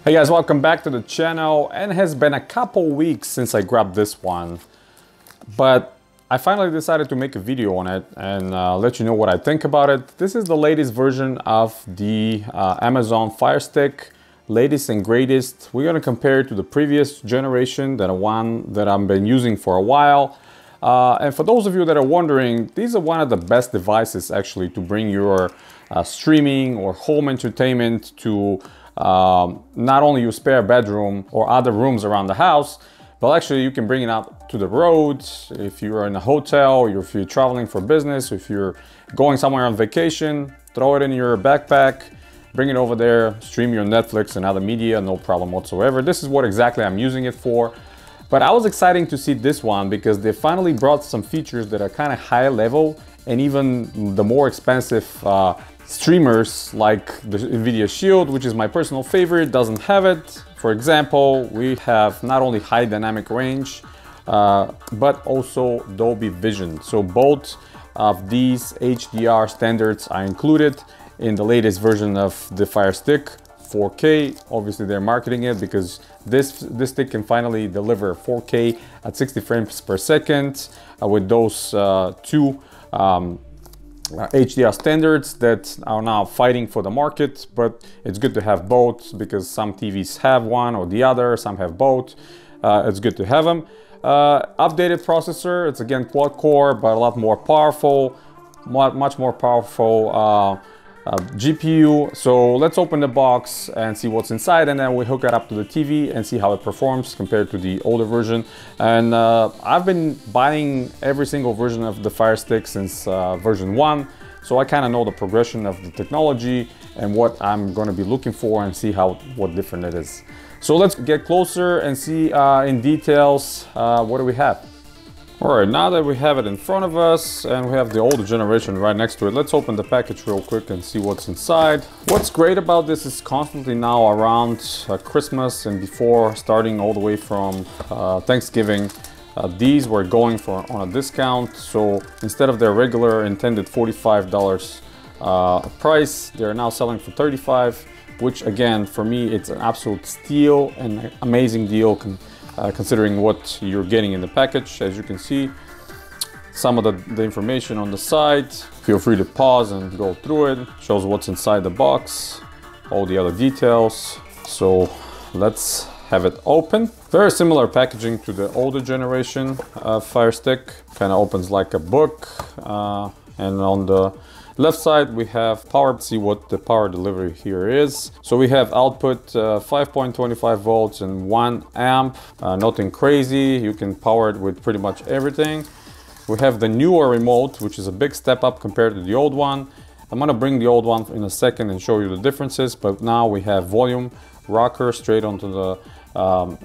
Hey guys, welcome back to the channel. And it has been a couple weeks since I grabbed this one, but I finally decided to make a video on it and let you know what I think about it. This is the latest version of the Amazon FireStick, latest and greatest. We're gonna compare it to the previous generation, that one that I've been using for a while. And for those of you that are wondering, these are one of the best devices actually to bring your streaming or home entertainment to not only your spare bedroom or other rooms around the house, but actually you can bring it out to the road if you're in a hotel, or if you're traveling for business, if you're going somewhere on vacation, throw it in your backpack, bring it over there, stream your Netflix and other media, no problem whatsoever. This is what exactly I'm using it for. But I was excited to see this one because they finally brought some features that are kind of high level, and even the more expensive streamers like the NVIDIA Shield, which is my personal favorite, doesn't have it. For example, we have not only high dynamic range, but also Dolby Vision. So both of these HDR standards are included in the latest version of the FireStick. 4K, obviously they're marketing it because this stick can finally deliver 4K at 60 frames per second with those two HDR standards that are now fighting for the market. But it's good to have both because some TVs have one or the other, some have both. It's good to have them. Updated processor, it's again quad core, but a lot more powerful, much more powerful GPU. So let's open the box and see what's inside, and then we hook it up to the TV and see how it performs compared to the older version. And I've been buying every single version of the FireStick since version 1, so I kind of know the progression of the technology and what I'm going to be looking for and see what different it is. So let's get closer and see in details what do we have. All right, now that we have it in front of us and we have the older generation right next to it, let's open the package real quick and see what's inside. What's great about this is constantly now around Christmas and before, starting all the way from Thanksgiving, these were going for on a discount. So instead of their regular intended $45 price, they're now selling for $35, which again, for me, it's an absolute steal and an amazing deal. Considering what you're getting in the package. As you can see, some of the information on the side. Feel free to pause and go through it. Shows what's inside the box, all the other details. So let's have it open. Very similar packaging to the older generation FireStick. Kind of opens like a book. And on the left side we have power. See what the power delivery here is. So we have output 5.25 volts and 1 amp. Nothing crazy. You can power it with pretty much everything. We have the newer remote, which is a big step up compared to the old one. I'm gonna bring the old one in a second and show you the differences, but now we have volume rocker straight onto the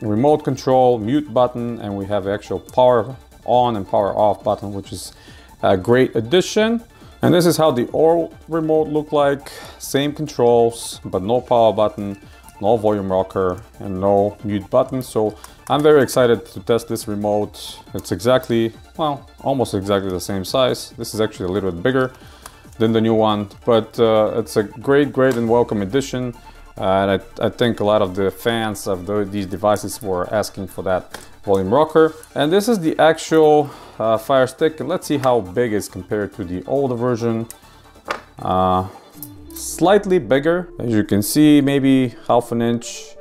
remote control, mute button, and we have the actual power on and power off button, which is a great addition. And this is how the old remote looked like. Same controls, but no power button, no volume rocker, and no mute button. So I'm very excited to test this remote. It's exactly, well, almost exactly the same size. This is actually a little bit bigger than the new one, but it's a great and welcome addition. And I think a lot of the fans of these devices were asking for that volume rocker. And this is the actual FireStick. Let's see how big it's compared to the older version. Slightly bigger, as you can see, maybe half an inch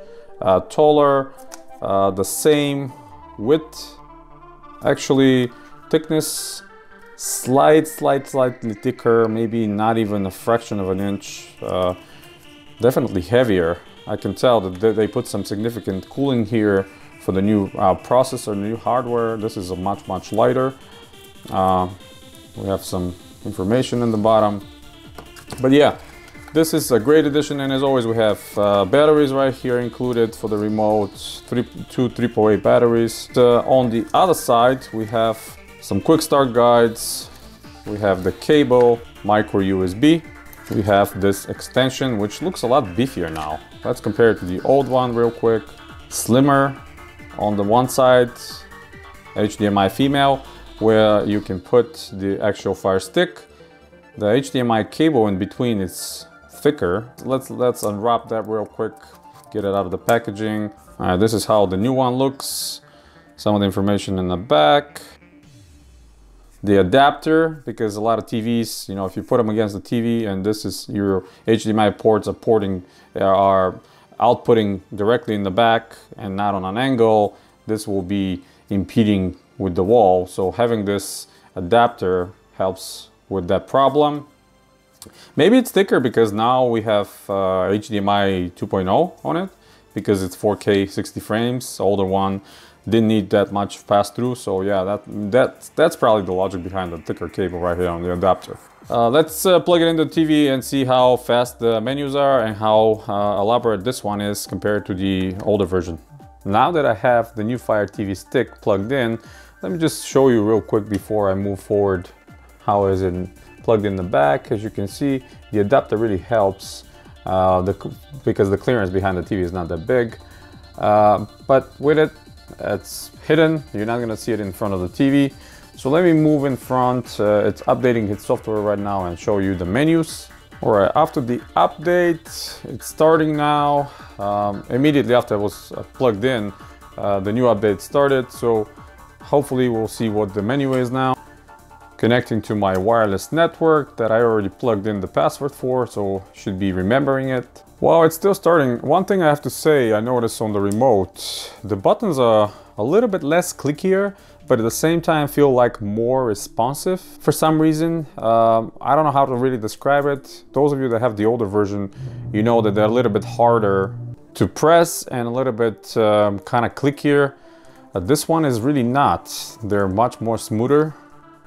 taller. The same width, actually thickness, slightly thicker, maybe not even a fraction of an inch. Definitely heavier. I can tell that they put some significant cooling here for the new processor, new hardware. This is a much lighter. We have some information in the bottom. But yeah, this is a great addition, and as always we have batteries right here included for the remote, two AAA batteries. On the other side we have some quick start guides. We have the cable, micro USB. We have this extension, which looks a lot beefier now. Let's compare it to the old one real quick. Slimmer on the one side, HDMI female, where you can put the actual FireStick. The HDMI cable in between is thicker. Let's unwrap that real quick. get it out of the packaging. All right, this is how the new one looks. Some of the information in the back. The adapter, because a lot of TVs, you know, if you put them against the TV and this is your HDMI ports are outputting directly in the back and not on an angle, this will be impeding with the wall. So having this adapter helps with that problem. Maybe it's thicker because now we have HDMI 2.0 on it, because it's 4K 60 frames. The older one didn't need that much pass-through, so yeah, that's probably the logic behind the thicker cable right here on the adapter. Let's plug it into the TV and see how fast the menus are and how elaborate this one is compared to the older version. Now that I have the new Fire TV stick plugged in, let me just show you real quick before I move forward how is it plugged in the back. As you can see, the adapter really helps because the clearance behind the TV is not that big, but with it, it's hidden. You're not going to see it in front of the TV. So let me move in front. It's updating its software right now and show you the menus. All right, after the update, it's starting now. Immediately after I was plugged in, the new update started. So hopefully we'll see what the menu is now. Connecting to my wireless network that I already plugged in the password for, so should be remembering it. While it's still starting, one thing I have to say, I noticed on the remote, the buttons are a little bit less clickier, but at the same time feel like more responsive for some reason. I don't know how to really describe it. Those of you that have the older version, you know that they're a little bit harder to press and a little bit kind of clickier. This one is really not. They're much more smoother,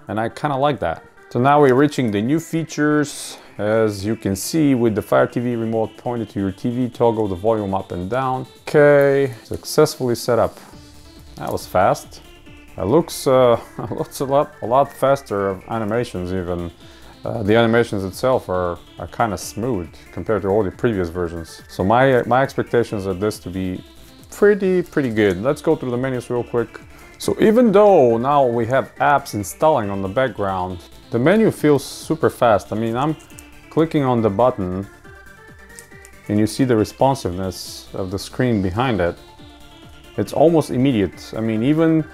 and I kind of like that. So now we're reaching the new features. As you can see, with the Fire TV remote pointed to your TV, toggle the volume up and down. Okay, successfully set up. That was fast. It looks a lot faster. Animations even. The animations itself are kind of smooth compared to all the previous versions. So my expectations are this to be pretty good. Let's go through the menus real quick. So even though now we have apps installing on the background, the menu feels super fast. I mean, I'm clicking on the button and you see the responsiveness of the screen behind it. It's almost immediate. I mean, even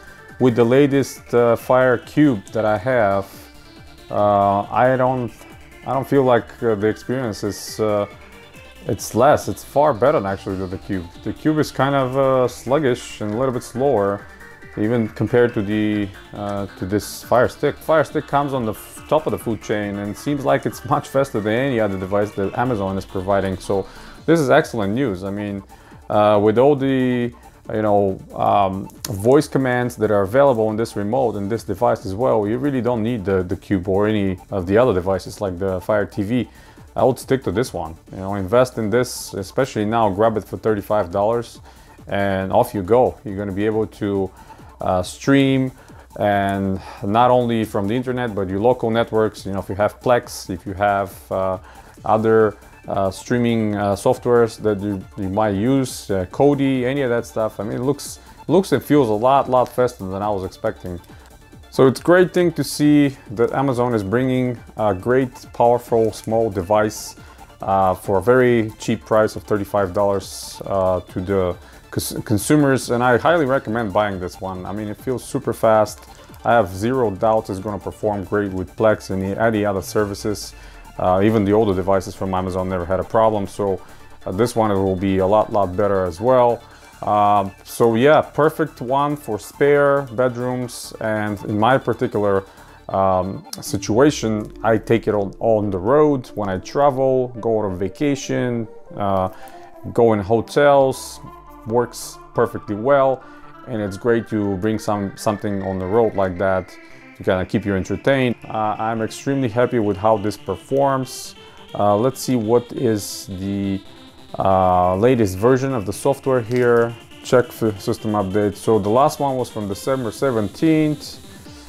with the latest Fire Cube that I have, I don't feel like the experience is it's far better than actually than the Cube. The Cube is kind of sluggish and a little bit slower, even compared to the to this FireStick. FireStick comes on the top of the food chain and seems like it's much faster than any other device that Amazon is providing. So this is excellent news. I mean, with all the voice commands that are available on this remote and this device as well, you really don't need the Cube or any of the other devices like the Fire TV. I would stick to this one. You know, invest in this, especially now. Grab it for $35 and off you go. You're going to be able to stream, and not only from the internet but your local networks. You know, if you have Plex, if you have other streaming softwares that you might use, Kodi, any of that stuff. I mean, it looks and feels a lot faster than I was expecting. So it's a great thing to see that Amazon is bringing a great, powerful, small device for a very cheap price of $35 to the consumers, and I highly recommend buying this one. I mean, it feels super fast. I have zero doubt it's going to perform great with Plex and any other services. Even the older devices from Amazon never had a problem, so this one will be a lot better as well. So yeah, perfect one for spare bedrooms, and in my particular situation, I take it on the road when I travel, go on vacation, go in hotels. Works perfectly well, and it's great to bring something on the road like that to kind of keep you entertained. I'm extremely happy with how this performs. Let's see what is the latest version of the software here. Check for system update. So the last one was from December 17th.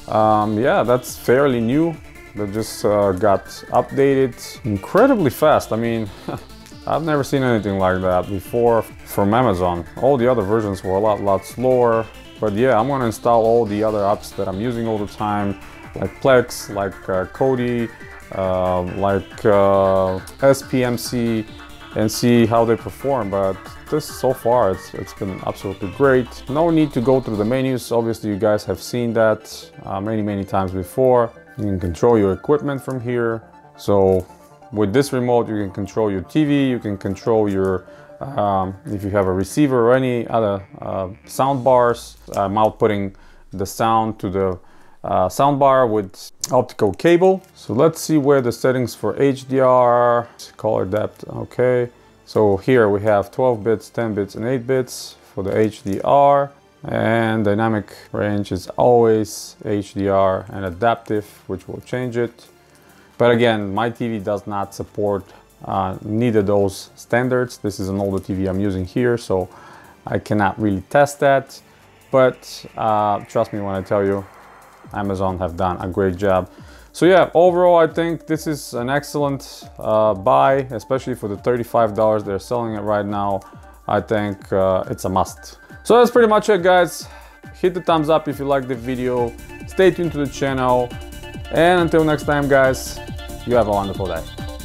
Yeah, that's fairly new. That just got updated incredibly fast. I mean, I've never seen anything like that before from Amazon. All the other versions were a lot slower. But yeah, I'm gonna install all the other apps that I'm using all the time, like Plex, like Kodi, like SPMC, and see how they perform. But this so far, it's been absolutely great. No need to go through the menus. Obviously, you guys have seen that many times before. You can control your equipment from here. So with this remote, you can control your TV, you can control your, if you have a receiver or any other sound bars. I'm outputting the sound to the sound bar with optical cable. So let's see where the settings for HDR, color depth, okay. So here we have 12 bits, 10 bits, and 8 bits for the HDR. And dynamic range is always HDR and adaptive, which will change it. But again, my TV does not support neither those standards. This is an older TV I'm using here, so I cannot really test that. But trust me when I tell you, Amazon have done a great job. So yeah, overall, I think this is an excellent buy, especially for the $35 they're selling it right now. I think it's a must. So that's pretty much it, guys. Hit the thumbs up if you liked the video. Stay tuned to the channel. And until next time, guys, you have a wonderful day.